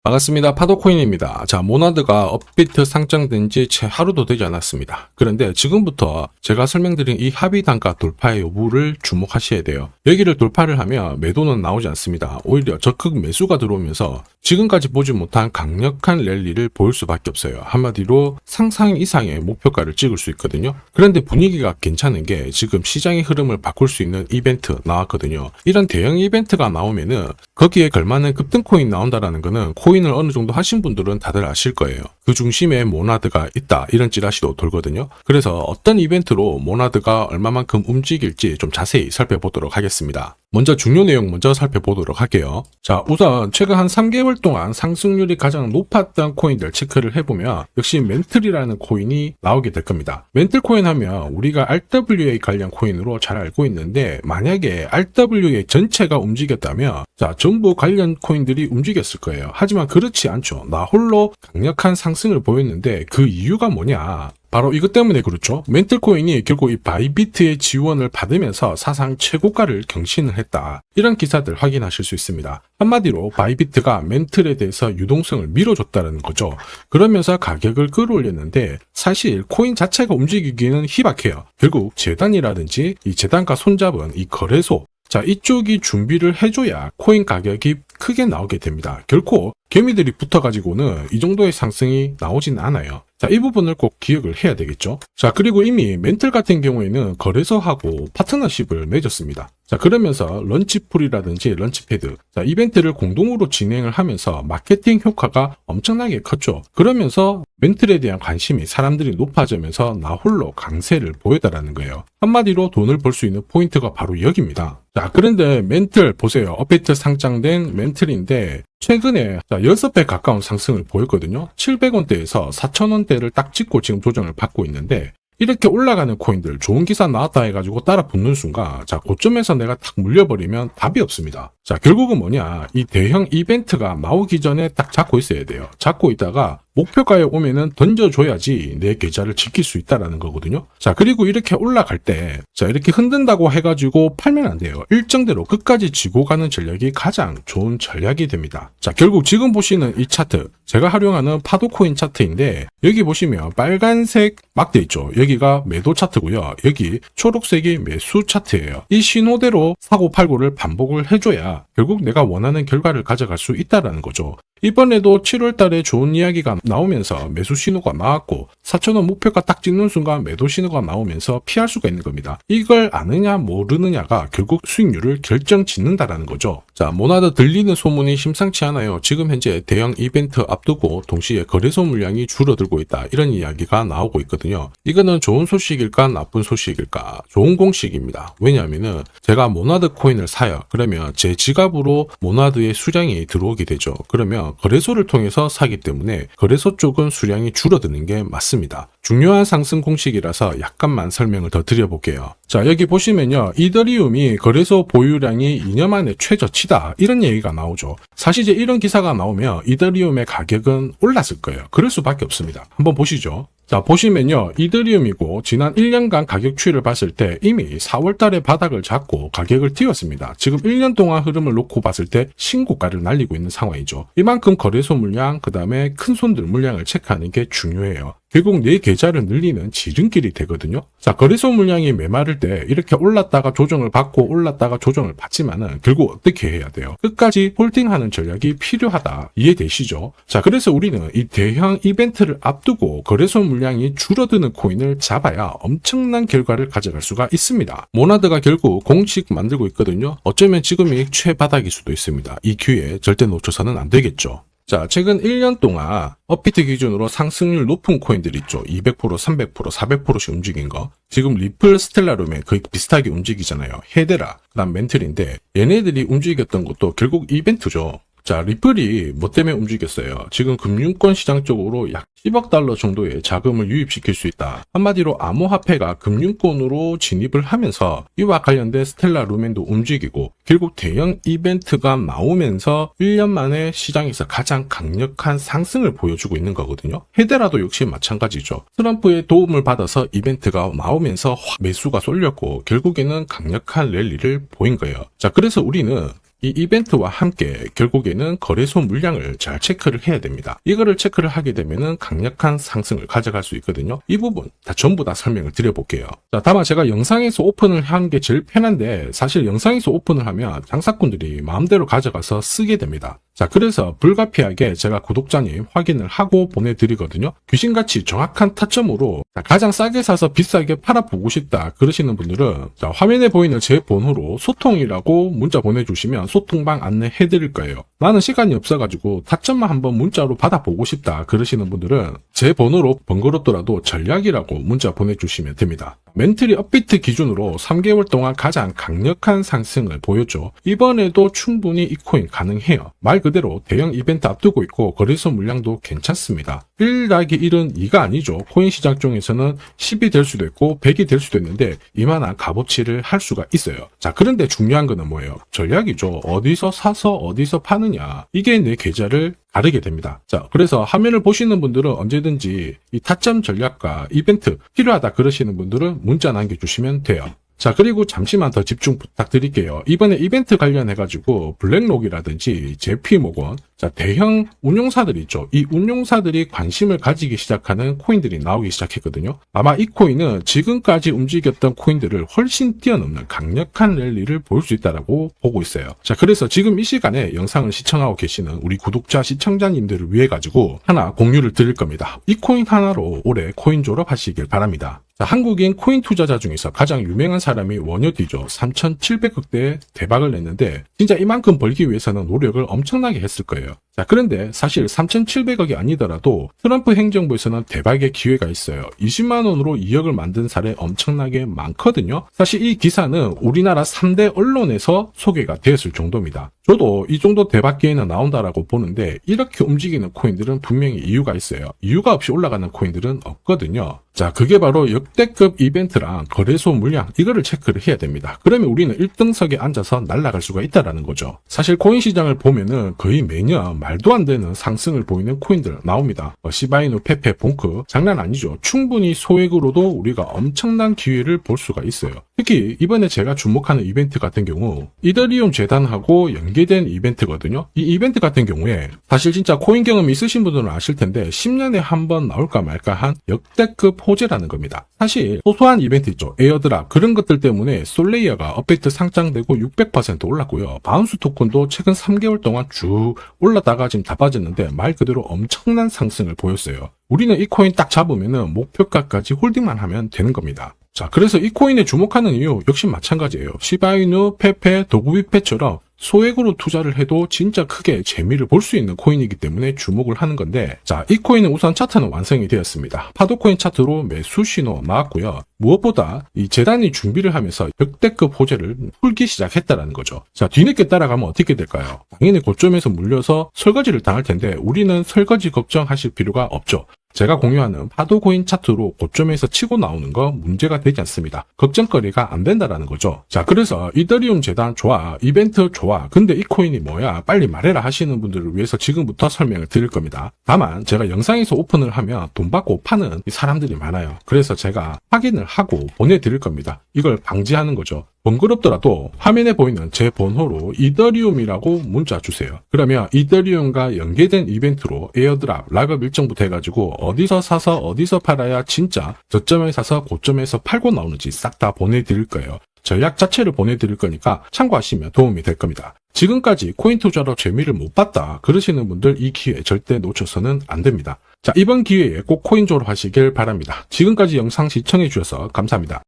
반갑습니다. 파도코인입니다. 자, 모나드가 업비트 상장된 지 채 하루도 되지 않았습니다. 그런데 지금부터 제가 설명드린 이 합의 단가 돌파의 여부를 주목하셔야 돼요. 여기를 돌파를 하면 매도는 나오지 않습니다. 오히려 적극 매수가 들어오면서 지금까지 보지 못한 강력한 랠리를 보일 수밖에 없어요. 한마디로 상상 이상의 목표가를 찍을 수 있거든요. 그런데 분위기가 괜찮은 게 지금 시장의 흐름을 바꿀 수 있는 이벤트 나왔거든요. 이런 대형 이벤트가 나오면은 거기에 걸맞는 급등코인 나온다라는 거는 코인을 어느 정도 하신 분들은 다들 아실 거예요. 그 중심에 모나드가 있다 이런 찌라시도 돌거든요. 그래서 어떤 이벤트로 모나드가 얼마만큼 움직일지 좀 자세히 살펴보도록 하겠습니다. 먼저 중요 내용 먼저 살펴보도록 할게요. 자, 우선 최근 한 3개월 동안 상승률이 가장 높았던 코인들 체크를 해보면 역시 멘틀이라는 코인이 나오게 될 겁니다. 멘틀 코인 하면 우리가 RWA 관련 코인으로 잘 알고 있는데 만약에 RWA 전체가 움직였다면 자, 전부 관련 코인들이 움직였을 거예요. 하지만 그렇지 않죠. 나 홀로 강력한 상승을 보였는데 그 이유가 뭐냐? 바로 이것 때문에 그렇죠. 멘틀 코인이 결국 이 바이비트의 지원을 받으면서 사상 최고가를 경신을 했다. 이런 기사들 확인하실 수 있습니다. 한마디로 바이비트가 멘틀에 대해서 유동성을 밀어줬다는 거죠. 그러면서 가격을 끌어올렸는데 사실 코인 자체가 움직이기는 희박해요. 결국 재단이라든지 이 재단과 손잡은 이 거래소 자, 이쪽이 준비를 해줘야 코인 가격이 크게 나오게 됩니다. 결코 개미들이 붙어가지고는 이 정도의 상승이 나오진 않아요. 자, 이 부분을 꼭 기억을 해야 되겠죠. 자, 그리고 이미 멘틀 같은 경우에는 거래소하고 파트너십을 맺었습니다. 자, 그러면서 런치풀이라든지 런치패드, 자, 이벤트를 공동으로 진행을 하면서 마케팅 효과가 엄청나게 컸죠. 그러면서 멘틀에 대한 관심이 사람들이 높아지면서 나 홀로 강세를 보였다라는 거예요. 한마디로 돈을 벌 수 있는 포인트가 바로 여기입니다. 자, 그런데 멘틀 보세요. 업비트 상장된 멘틀인데 최근에 6배 가까운 상승을 보였거든요. 700원대에서 4,000원대를 딱 찍고 지금 조정을 받고 있는데 이렇게 올라가는 코인들 좋은 기사 나왔다 해가지고 따라 붙는 순간 자, 고점에서 내가 탁 물려버리면 답이 없습니다. 자, 결국은 뭐냐, 이 대형 이벤트가 나오기 전에 딱 잡고 있어야 돼요. 잡고 있다가 목표가에 오면은 던져줘야지 내 계좌를 지킬 수 있다라는 거거든요. 자, 그리고 이렇게 올라갈 때, 자, 이렇게 흔든다고 해가지고 팔면 안 돼요. 일정대로 끝까지 지고 가는 전략이 가장 좋은 전략이 됩니다. 자, 결국 지금 보시는 이 차트, 제가 활용하는 파도코인 차트인데, 여기 보시면 빨간색 막대 있죠. 여기가 매도 차트고요. 여기 초록색이 매수 차트예요. 이 신호대로 사고 팔고를 반복을 해줘야 결국 내가 원하는 결과를 가져갈 수 있다라는 거죠. 이번에도 7월 달에 좋은 이야기가 나오면서 매수 신호가 나왔고 4,000원 목표가 딱 찍는 순간 매도 신호가 나오면서 피할 수가 있는 겁니다. 이걸 아느냐 모르느냐가 결국 수익률을 결정짓는다라는 거죠. 자, 모나드 들리는 소문이 심상치 않아요. 지금 현재 대형 이벤트 앞두고 동시에 거래소 물량이 줄어들고 있다. 이런 이야기가 나오고 있거든요. 이거는 좋은 소식일까 나쁜 소식일까? 좋은 공식입니다. 왜냐하면은 제가 모나드 코인을 사요. 그러면 제 지갑으로 모나드의 수량이 들어오게 되죠. 그러면 거래소를 통해서 사기 때문에 거래소 쪽은 수량이 줄어드는 게 맞습니다. 중요한 상승 공식이라서 약간만 설명을 더 드려볼게요. 자, 여기 보시면요. 이더리움이 거래소 보유량이 2년 만에 최저치다. 이런 얘기가 나오죠. 사실 이제 이런 기사가 나오면 이더리움의 가격은 올랐을 거예요. 그럴 수밖에 없습니다. 한번 보시죠. 자, 보시면요. 이더리움이고 지난 1년간 가격 추이를 봤을 때 이미 4월 달에 바닥을 잡고 가격을 띄웠습니다. 지금 1년 동안 흐름을 놓고 봤을 때 신고가를 날리고 있는 상황이죠. 이만큼 거래소 물량, 그 다음에 큰 손들 물량을 체크하는 게 중요해요. 결국 내 계좌를 늘리는 지름길이 되거든요. 자, 거래소 물량이 메마를 때 이렇게 올랐다가 조정을 받고 올랐다가 조정을 받지만은 결국 어떻게 해야 돼요? 끝까지 홀딩하는 전략이 필요하다. 이해되시죠? 자, 그래서 우리는 이 대형 이벤트를 앞두고 거래소 물량이 줄어드는 코인을 잡아야 엄청난 결과를 가져갈 수가 있습니다. 모나드가 결국 공식 만들고 있거든요. 어쩌면 지금이 최바닥일 수도 있습니다. 이 기회에 절대 놓쳐서는 안 되겠죠. 자, 최근 1년 동안 업비트 기준으로 상승률 높은 코인들 있죠. 200%, 300%, 400%씩 움직인 거. 지금 리플, 스텔라룸에 거의 비슷하게 움직이잖아요. 헤데라, 그다음 멘틀인데 얘네들이 움직였던 것도 결국 이벤트죠. 자, 리플이 뭐 때문에 움직였어요? 지금 금융권 시장 쪽으로 약 10억 달러 정도의 자금을 유입시킬 수 있다. 한마디로 암호화폐가 금융권으로 진입을 하면서 이와 관련된 스텔라 루멘도 움직이고 결국 대형 이벤트가 나오면서 1년 만에 시장에서 가장 강력한 상승을 보여주고 있는 거거든요. 헤데라도 역시 마찬가지죠. 트럼프의 도움을 받아서 이벤트가 나오면서 매수가 쏠렸고 결국에는 강력한 랠리를 보인 거예요. 자, 그래서 우리는 이 이벤트와 함께 결국에는 거래소 물량을 잘 체크를 해야 됩니다. 이거를 체크를 하게 되면은 강력한 상승을 가져갈 수 있거든요. 이 부분 전부 다 설명을 드려볼게요. 자, 다만 제가 영상에서 오픈을 한 게 제일 편한데 사실 영상에서 오픈을 하면 장사꾼들이 마음대로 가져가서 쓰게 됩니다. 자, 그래서 불가피하게 제가 구독자님 확인을 하고 보내드리거든요. 귀신같이 정확한 타점으로 가장 싸게 사서 비싸게 팔아보고 싶다 그러시는 분들은 자, 화면에 보이는 제 번호로 소통이라고 문자 보내주시면 소통방 안내해드릴 거예요. 나는 시간이 없어가지고 타점만 한번 문자로 받아보고 싶다 그러시는 분들은 제 번호로 번거롭더라도 전략이라고 문자 보내주시면 됩니다. 멘틀이 업비트 기준으로 3개월 동안 가장 강력한 상승을 보였죠. 이번에도 충분히 이 코인 가능해요. 말 그대로 대형 이벤트 앞두고 있고 거래소 물량도 괜찮습니다. 1 더하기 1은 2가 아니죠. 코인 시장 중에서는 10이 될 수도 있고 100이 될 수도 있는데 이만한 값어치를 할 수가 있어요. 자, 그런데 중요한 거는 뭐예요? 전략이죠. 어디서 사서 어디서 파느냐. 이게 내 계좌를 가르게 됩니다. 자, 그래서 화면을 보시는 분들은 언제든지 이 타점 전략과 이벤트 필요하다 그러시는 분들은 문자 남겨주시면 돼요. 자, 그리고 잠시만 더 집중 부탁드릴게요. 이번에 이벤트 관련해가지고 블랙록이라든지 JP모건, 자, 대형 운용사들 있죠. 이 운용사들이 관심을 가지기 시작하는 코인들이 나오기 시작했거든요. 아마 이 코인은 지금까지 움직였던 코인들을 훨씬 뛰어넘는 강력한 랠리를 볼 수 있다고 보고 있어요. 자, 그래서 지금 이 시간에 영상을 시청하고 계시는 우리 구독자, 시청자님들을 위해 가지고 하나 공유를 드릴 겁니다. 이 코인 하나로 올해 코인 졸업하시길 바랍니다. 자, 한국인 코인 투자자 중에서 가장 유명한 사람이 원효디죠. 3,700억대의 대박을 냈는데 진짜 이만큼 벌기 위해서는 노력을 엄청나게 했을 거예요. 자, 그런데 사실 3,700억이 아니더라도 트럼프 행정부에서는 대박의 기회가 있어요. 20만 원으로 2억을 만든 사례 엄청나게 많거든요. 사실 이 기사는 우리나라 3대 언론에서 소개가 되었을 정도입니다. 저도 이 정도 대박 기회는 나온다라고 보는데 이렇게 움직이는 코인들은 분명히 이유가 있어요. 이유가 없이 올라가는 코인들은 없거든요. 자, 그게 바로 역대급 이벤트랑 거래소 물량 이거를 체크를 해야 됩니다. 그러면 우리는 1등석에 앉아서 날아갈 수가 있다라는 거죠. 사실 코인 시장을 보면은 거의 매년 말도 안 되는 상승을 보이는 코인들 나옵니다. 시바이누, 페페, 봉크 장난 아니죠. 충분히 소액으로도 우리가 엄청난 기회를 볼 수가 있어요. 특히 이번에 제가 주목하는 이벤트 같은 경우 이더리움 재단하고 연계된 이벤트거든요. 이 이벤트 같은 경우에 사실 진짜 코인 경험이 있으신 분들은 아실 텐데 10년에 한 번 나올까 말까 한 역대급 호재라는 겁니다. 사실 소소한 이벤트 있죠. 에어드랍 그런 것들 때문에 솔레이어가 업비트 상장되고 600% 올랐고요. 바운스 토큰도 최근 3개월 동안 쭉 올랐다가 지금 다 빠졌는데 말 그대로 엄청난 상승을 보였어요. 우리는 이 코인 딱 잡으면은 목표가까지 홀딩만 하면 되는 겁니다. 자, 그래서 이 코인에 주목하는 이유 역시 마찬가지예요. 시바이누, 페페, 도구비페처럼 소액으로 투자를 해도 진짜 크게 재미를 볼 수 있는 코인이기 때문에 주목을 하는 건데 자, 이 코인은 우선 차트는 완성이 되었습니다. 파도코인 차트로 매수 신호 나왔고요. 무엇보다 이 재단이 준비를 하면서 역대급 호재를 풀기 시작했다라는 거죠. 자, 뒤늦게 따라가면 어떻게 될까요? 당연히 고점에서 물려서 설거지를 당할 텐데 우리는 설거지 걱정하실 필요가 없죠. 제가 공유하는 파도코인 차트로 고점에서 치고 나오는 거 문제가 되지 않습니다. 걱정거리가 안 된다라는 거죠. 자, 그래서 이더리움 재단 좋아, 이벤트 좋아, 근데 이 코인이 뭐야? 빨리 말해라 하시는 분들을 위해서 지금부터 설명을 드릴 겁니다. 다만 제가 영상에서 오픈을 하면 돈 받고 파는 사람들이 많아요. 그래서 제가 확인을 하고 보내드릴 겁니다. 이걸 방지하는 거죠. 번거롭더라도 화면에 보이는 제 번호로 이더리움이라고 문자 주세요. 그러면 이더리움과 연계된 이벤트로 에어드랍, 락업 일정부터 해가지고 어디서 사서 어디서 팔아야 진짜 저점에 사서 고점에서 팔고 나오는지 싹 다 보내드릴 거예요. 전략 자체를 보내드릴 거니까 참고하시면 도움이 될 겁니다. 지금까지 코인 투자로 재미를 못 봤다 그러시는 분들 이 기회 절대 놓쳐서는 안 됩니다. 자, 이번 기회에 꼭 코인 졸업하시길 바랍니다. 지금까지 영상 시청해 주셔서 감사합니다.